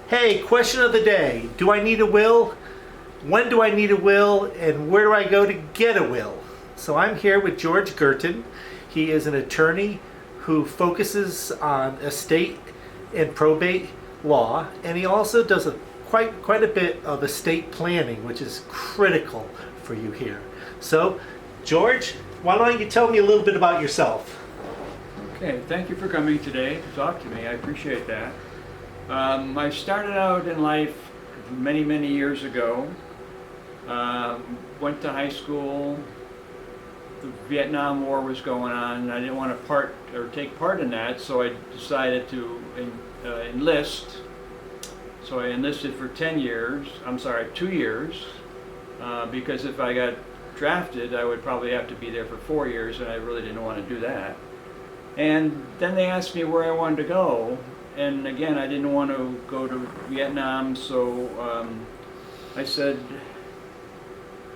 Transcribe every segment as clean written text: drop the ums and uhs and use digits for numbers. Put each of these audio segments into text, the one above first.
Hey, question of the day. Do I need a will? When do I need a will? And where do I go to get a will? So I'm here with George Guertin. He is an attorney who focuses on estate and probate law, and he also does quite a bit of estate planning, which is critical for you here. So, George, why don't you tell me a little bit about yourself? Okay, thank you for coming today to talk to me. I appreciate that. I started out in life many years ago. Went to high school. The Vietnam War was going on, and I didn't want to take part in that, so I decided to enlist. So I enlisted for 2 years, because if I got drafted, I would probably have to be there for 4 years, and I really didn't want to do that. And then they asked me where I wanted to go, and again, I didn't want to go to Vietnam, so I said,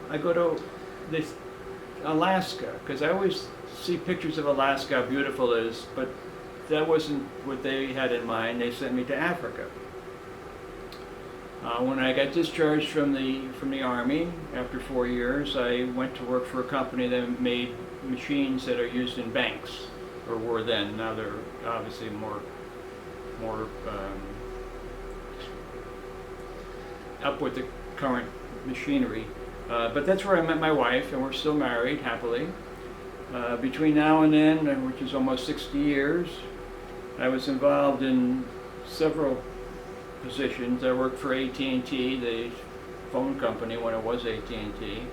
I go to Alaska, because I always see pictures of Alaska, how beautiful it is, but that wasn't what they had in mind. They sent me to Africa. When I got discharged from the Army after 4 years, I went to work for a company that made machines that are used in banks, or were then. Now they're obviously more up with the current machinery. But that's where I met my wife, and we're still married happily. Between now and then, which is almost 60 years, I was involved in several positions. I worked for AT&T, the phone company when it was AT&T.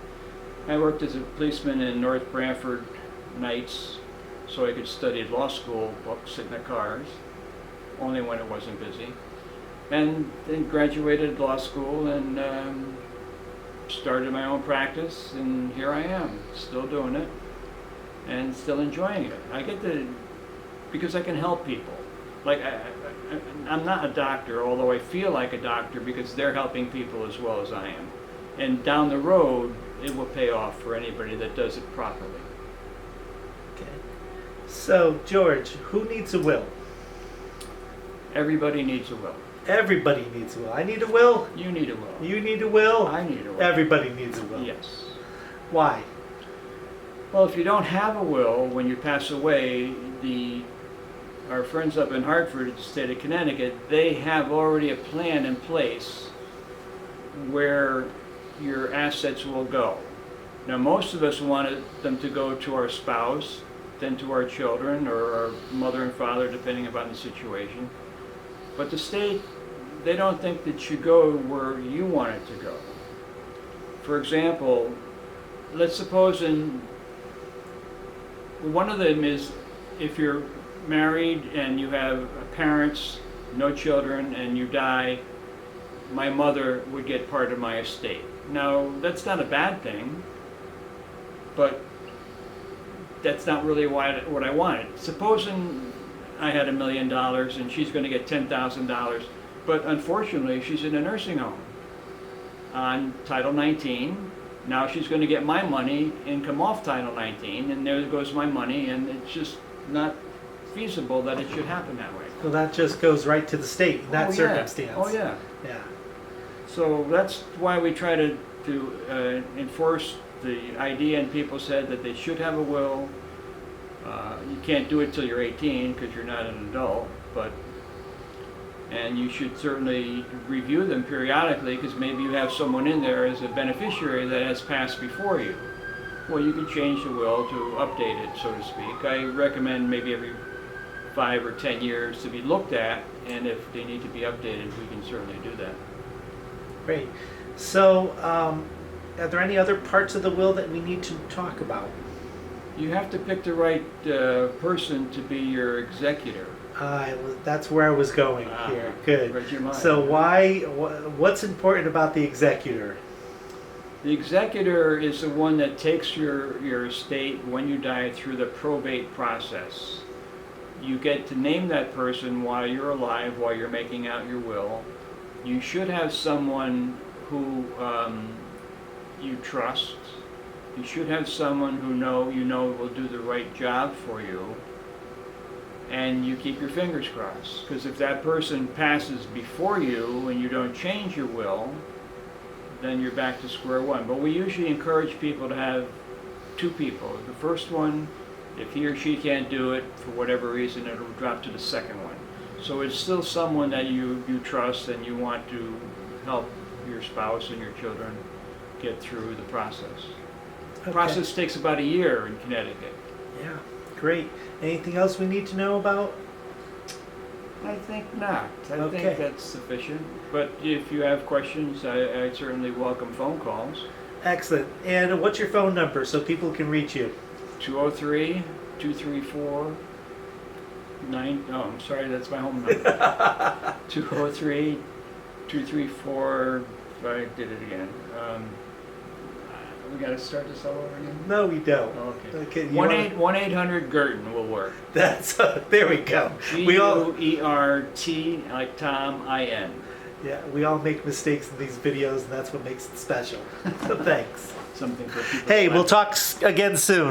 I worked as a policeman in North Branford nights, so I could study law school books in the cars, only when it wasn't busy. And then graduated law school and started my own practice, and here I am, still doing it and still enjoying it. I get to, because I can help people. Like I'm not a doctor, although I feel like a doctor because they're helping people as well as I am. And down the road, it will pay off for anybody that does it properly. Okay. So, George, who needs a will? Everybody needs a will. Everybody needs a will. I need a will. You need a will. You need a will. I need a will. Everybody needs a will. Yes. Why? Well, if you don't have a will, when you pass away, our friends up in Hartford, the state of Connecticut, they have already a plan in place where your assets will go. Now, most of us wanted them to go to our spouse, then to our children, or our mother and father, depending upon the situation. But the state, they don't think that should go where you want it to go. For example, let's suppose one of them is if you're married and you have parents, no children, and you die, my mother would get part of my estate. Now, that's not a bad thing, but that's not really what I wanted. Supposing I had $1 million and she's going to get $10,000, but unfortunately she's in a nursing home on Title 19. Now she's going to get my money, income off Title 19, and there goes my money, and it's just not feasible that it should happen that way. Well, that just goes right to the state in that circumstance. Oh yeah. Yeah. So that's why we try to enforce the idea, and people said that they should have a will. You can't do it till you're 18 because you're not an adult, and you should certainly review them periodically because maybe you have someone in there as a beneficiary that has passed before you. Well, you can change the will to update it, so to speak. I recommend maybe every 5 or 10 years to be looked at, and if they need to be updated, we can certainly do that. Great. So, are there any other parts of the will that we need to talk about? You have to pick the right person to be your executor. That's where I was going here. Good. Read your mind. So what's important about the executor? The executor is the one that takes your estate when you die through the probate process. You get to name that person while you're alive, while you're making out your will. You should have someone who you trust. You should have someone who you know will do the right job for you. and you keep your fingers crossed. Because if that person passes before you and you don't change your will, then you're back to square one. But we usually encourage people to have two people. The first one, if he or she can't do it for whatever reason, it'll drop to the second one. So it's still someone that you trust and you want to help your spouse and your children get through the process. The process takes about a year in Connecticut. Yeah, great. Anything else we need to know about? I think not. I Okay. think that's sufficient. But if you have questions, I certainly welcome phone calls. Excellent. And what's your phone number so people can reach you? 203-234-9... Oh, I'm sorry, that's my home number. 203-234... I did it again. We got to start this all over again? No, we don't. Okay. You 1-800-Guertin will work. That's there we go. We all G-U-E-R-T, like Tom, I-N. Yeah, we all make mistakes in these videos, and that's what makes it special. So thanks. Something for people. Hey, we'll talk again soon.